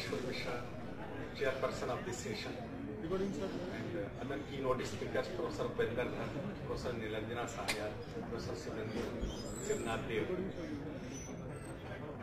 Kishore Mishra, chairperson of this session, and other keynote speakers, Professor Upendra Dhar, Professor Nilanjana Sanyal, Professor Shivnath Dev.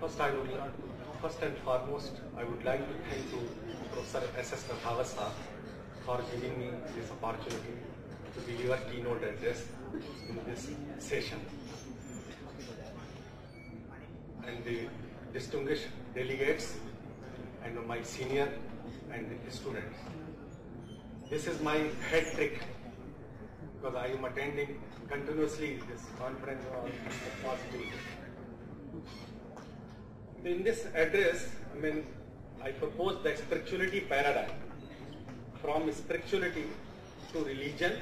First and foremost, I would like to thank to Professor S.S. Nathavasa for giving me this opportunity to deliver keynote address in this session. And the distinguished delegates and my senior and students. This is my head trick because I am attending continuously this conference on positivity. In this address, I propose the spirituality paradigm from spirituality to religion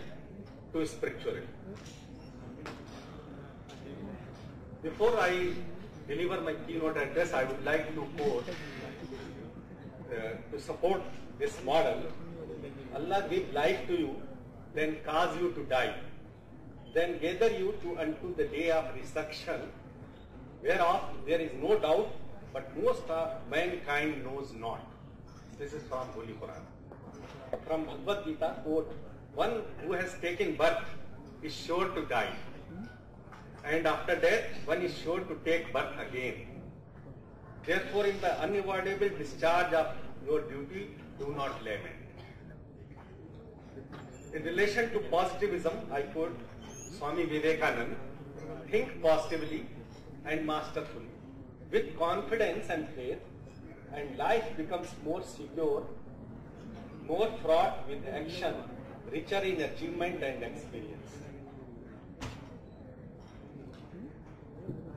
to spirituality. Before I deliver my keynote address, I would like to quote to support this model. Allah give life to you, then cause you to die, then gather you to unto the day of resurrection, whereof there is no doubt, but most of mankind knows not. This is from Holy Quran. From Bhagavad Gita, quote, one who has taken birth is sure to die, and after death one is sure to take birth again. Therefore, in the unavoidable discharge of your duty, do not lament. In relation to positivism, I quote Swami Vivekananda, think positively and masterfully, with confidence and faith, and life becomes more secure, more fraught with action, richer in achievement and experience.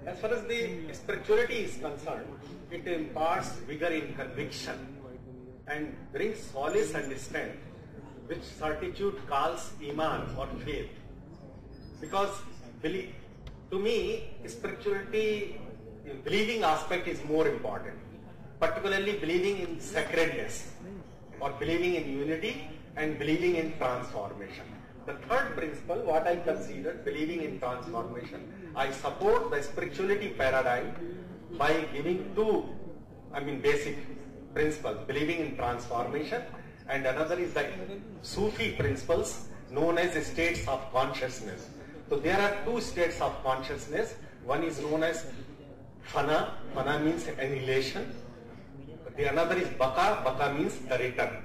As far as the spirituality is concerned, it imparts vigor in conviction and brings solace and strength, which certitude calls Iman or faith. Because to me, spirituality, believing aspect is more important, particularly believing in sacredness or believing in unity and believing in transformation. The third principle, what I consider believing in transformation, I support the spirituality paradigm by giving two, basic principles, believing in transformation, and another is the Sufi principles known as states of consciousness. So there are two states of consciousness. One is known as Fana, Fana means annihilation. The another is Baka, Baka means the return.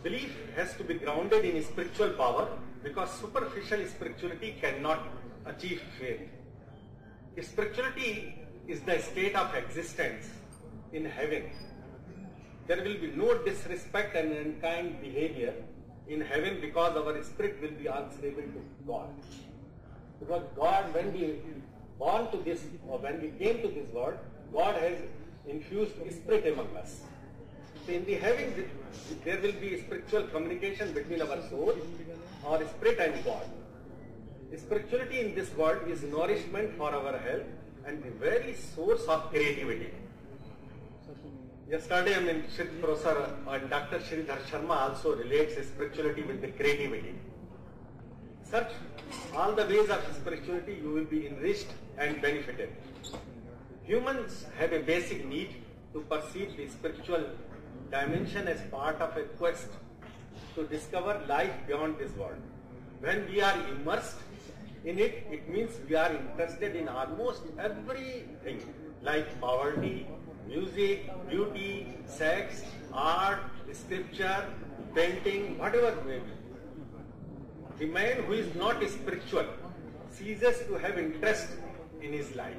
Belief has to be grounded in spiritual power because superficial spirituality cannot achieve faith. Spirituality is the state of existence in heaven. There will be no disrespect and unkind behavior in heaven because our spirit will be answerable to God. Because God, when we born to this, or when we came to this world, God has infused spirit among us. So in the heaven, there will be spiritual communication between our soul, our spirit and God. Spirituality in this world is nourishment for our health and the very source of creativity. Yesterday, Professor and Dr. Sridhar Sharma also relates spirituality with the creativity. Search all the ways of spirituality, you will be enriched and benefited. Humans have a basic need to perceive the spiritual dimension as part of a quest to discover life beyond this world. When we are immersed in it, it means we are interested in almost everything like poverty, music, beauty, sex, art, scripture, painting, whatever it may be. The man who is not spiritual ceases to have interest in his life.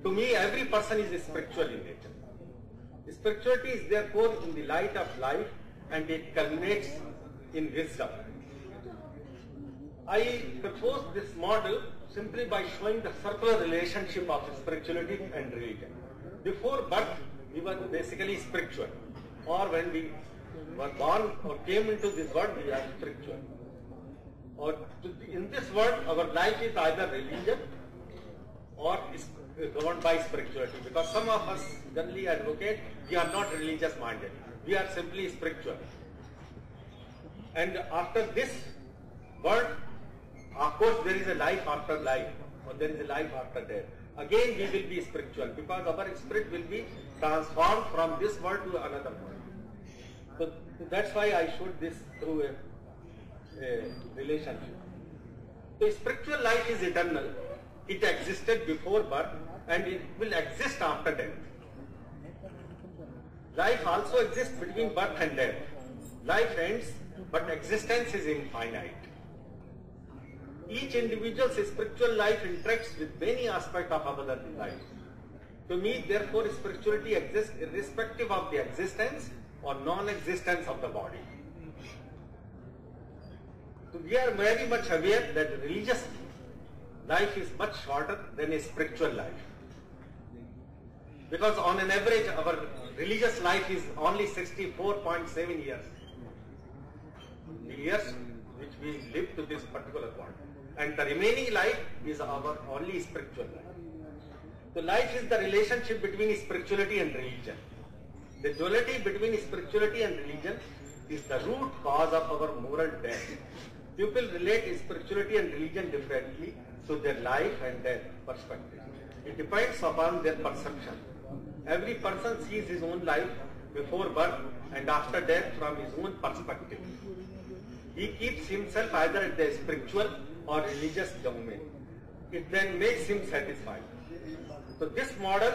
To me, every person is spiritual in nature. Spirituality is therefore in the light of life and it culminates in wisdom. I propose this model simply by showing the circular relationship of spirituality and religion. Before birth, we were basically spiritual, or when we were born or came into this world, we are spiritual. Or in this world, our life is either religion or is governed by spirituality. Because some of us generally advocate we are not religious minded, we are simply spiritual. And after this world, of course, there is a life after life. or there is a life after death. Again we will be spiritual because our spirit will be transformed from this world to another world. So that's why I showed this through a relationship. So spiritual life is eternal. It existed before birth and it will exist after death. Life also exists between birth and death. Life ends, but existence is infinite. Each individual's spiritual life interacts with many aspects of our life. To me, therefore, spirituality exists irrespective of the existence or non-existence of the body. So we are very much aware that religious life is much shorter than a spiritual life. Because on an average, our religious life is only 64.7 years. The years which we live to this particular point. And the remaining life is our only spiritual life. So life is the relationship between spirituality and religion. The duality between spirituality and religion is the root cause of our moral death. People relate spirituality and religion differently to their life and death perspective. It depends upon their perception. Every person sees his own life before birth and after death from his own perspective. He keeps himself either at the spiritual or religious domain. It then makes him satisfied. So this model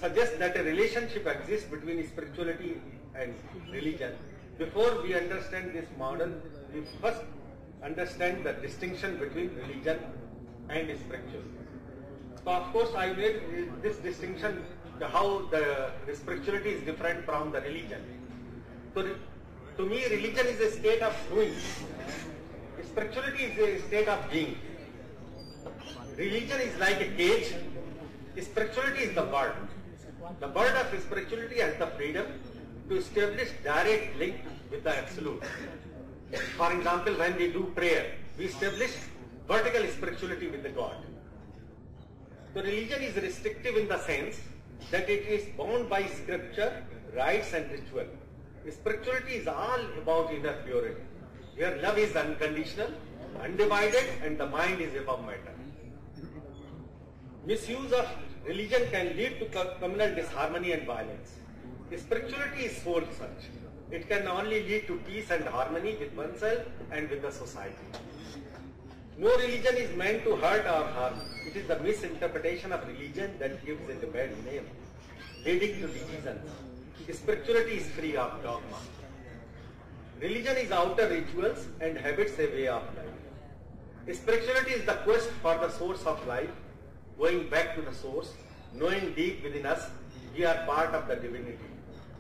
suggests that a relationship exists between spirituality and religion. Before we understand this model, we first understand the distinction between religion and spirituality. So of course I made this distinction, how the spirituality is different from the religion. So to me, religion is a state of doing. Spirituality is a state of being. Religion is like a cage. Spirituality is the bird. The bird of spirituality has the freedom to establish direct link with the absolute. For example, when we do prayer, we establish vertical spirituality with the God. So religion is restrictive in the sense that it is bound by scripture, rites and ritual. Spirituality is all about inner purity, where love is unconditional, undivided and the mind is above matter. Misuse of religion can lead to communal disharmony and violence. Spirituality is soul search. It can only lead to peace and harmony with oneself and with the society. No religion is meant to hurt or harm. It is the misinterpretation of religion that gives it a bad name, leading to divisions. Spirituality is free of dogma. Religion is outer rituals and habits, a way of life. Spirituality is the quest for the source of life, going back to the source, knowing deep within us we are part of the divinity.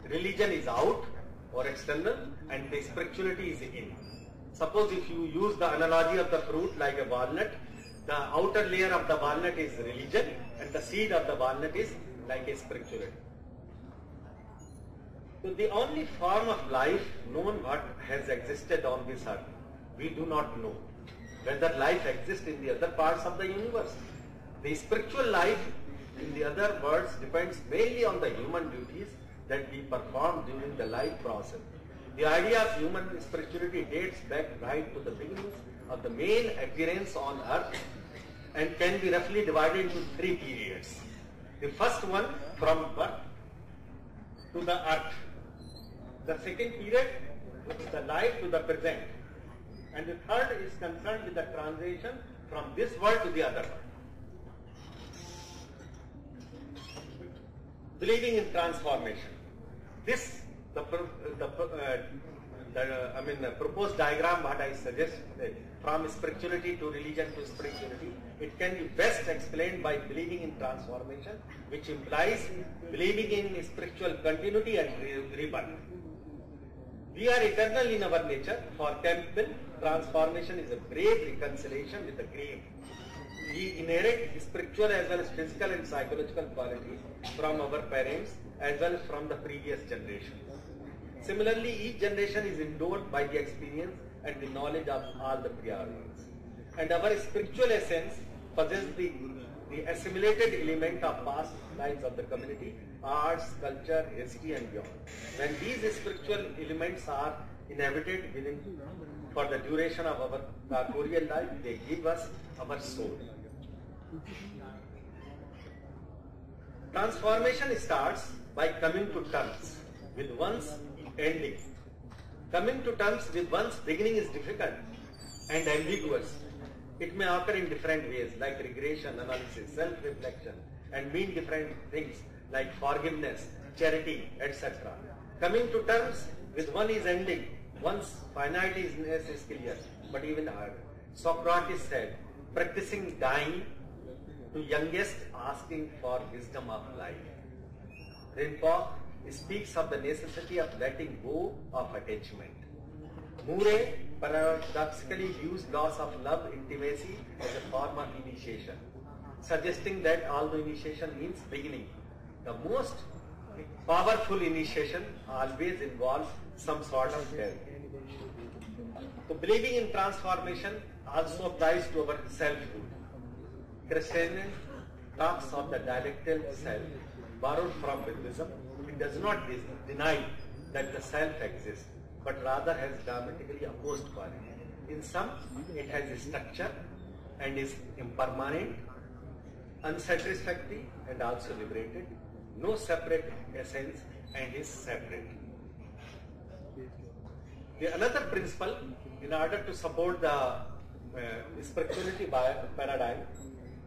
Religion is out or external and the spirituality is in. Suppose if you use the analogy of the fruit like a walnut, the outer layer of the walnut is religion and the seed of the walnut is like a spirituality. So the only form of life known what has existed on this earth, we do not know whether life exists in the other parts of the universe. The spiritual life, in the other words, depends mainly on the human duties that we perform during the life process. The idea of human spirituality dates back right to the beginnings of the main appearance on earth and can be roughly divided into 3 periods. The first one from birth to the earth. The second period is the life to the present. And the third is concerned with the transition from this world to the other world. Believing in transformation. This, the proposed diagram what I suggest from spirituality to religion to spirituality, it can be best explained by believing in transformation, which implies believing in spiritual continuity and rebirth. We are eternal in our nature. For Campbell, transformation is a brave reconciliation with the grave. We inherit spiritual as well as physical and psychological qualities from our parents as well as from the previous generation. Similarly, each generation is endowed by the experience and the knowledge of all the prior ones. And our spiritual essence possesses the assimilated element of past lives of the community, arts, culture, history and beyond. When these spiritual elements are inhabited within for the duration of our corporeal life, they give us our soul. Transformation starts by coming to terms with one's ending. Coming to terms with one's beginning is difficult and ambiguous. It may occur in different ways like regression, analysis, self-reflection, and mean different things like forgiveness, charity, etc. Coming to terms with one is ending. One's finiteness is clear, but even harder. Socrates said, practicing dying to youngest asking for wisdom of life. Rinpoche speaks of the necessity of letting go of attachment. Murray paradoxically views loss of love intimacy as a form of initiation, suggesting that although initiation means beginning, the most powerful initiation always involves some sort of death. So believing in transformation also applies to our selfhood. Christianity talks of the dialectical self borrowed from Buddhism. It does not deny that the self exists, but rather has diametrically opposed quality. In some, it has a structure and is impermanent, unsatisfactory and also liberated, no separate essence and is separate. Another principle, in order to support the spirituality paradigm,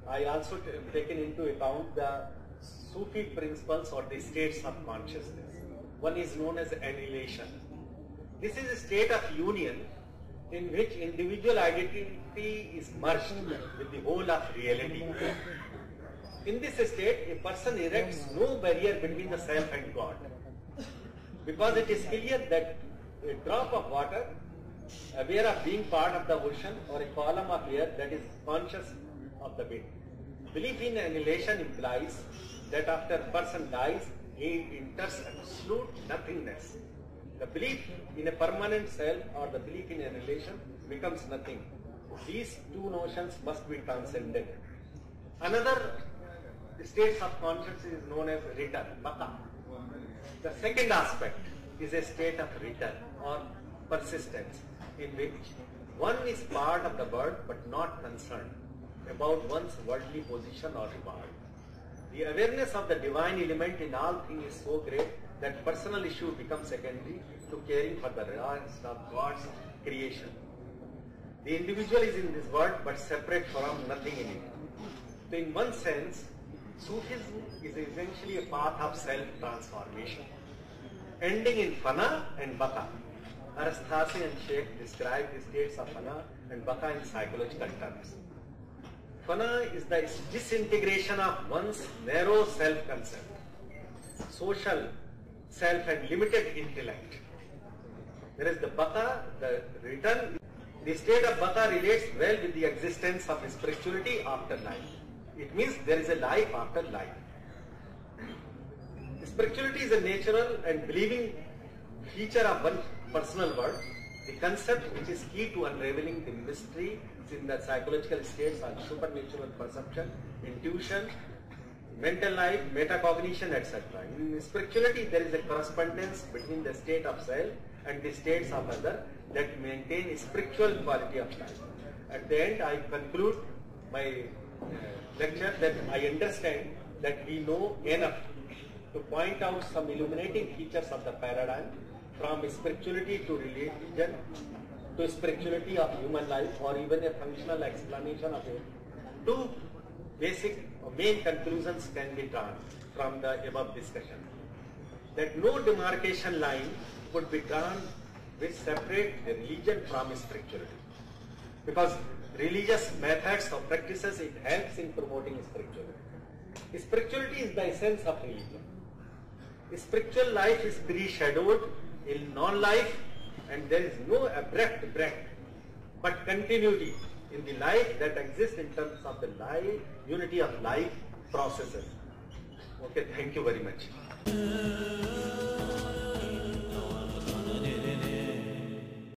I also taken into account the Sufi principles or the states of consciousness. One is known as annihilation. This is a state of union in which individual identity is merged with the whole of reality. In this state, a person erects no barrier between the self and God, because it is clear that a drop of water, aware of being part of the ocean, or a column of air that is conscious of the wind. Belief in annihilation implies that after a person dies, he enters absolute nothingness. The belief in a permanent self or the belief in annihilation becomes nothing. These two notions must be transcended. Another state of consciousness is known as return, baka. The second aspect is a state of return or persistence, in which one is part of the world but not concerned about one's worldly position or reward. The awareness of the divine element in all things is so great that personal issue becomes secondary to caring for the rest of God's creation. The individual is in this world but separate from nothing in it. So in one sense, Sufism is essentially a path of self-transformation, ending in fana and baka. Arasthasi and Sheikh describe the states of fana and baka in psychological terms. Fana is the disintegration of one's narrow self-concept, social self and limited intellect. Whereas the baka, the return, the state of baka relates well with the existence of spirituality after life. It means there is a life after life. Spirituality is a natural and believing feature of one personal world. The concept which is key to unraveling the mystery in the psychological states are supernatural perception, intuition, mental life, metacognition, etc. In spirituality, there is a correspondence between the state of self and the states of other that maintain a spiritual quality of life. At the end, I conclude my lecture that I understand that we know enough to point out some illuminating features of the paradigm, from spirituality to religion to spirituality of human life, or even a functional explanation of it. Two basic or main conclusions can be drawn from the above discussion. That no demarcation line would be drawn which separate the religion from spirituality. Because religious methods or practices, it helps in promoting spirituality. Spirituality is the essence of religion. Spiritual life is pre-shadowed in non-life, and there is no abrupt break, but continuity in the life that exists in terms of the life, unity of life processes. Okay, thank you very much.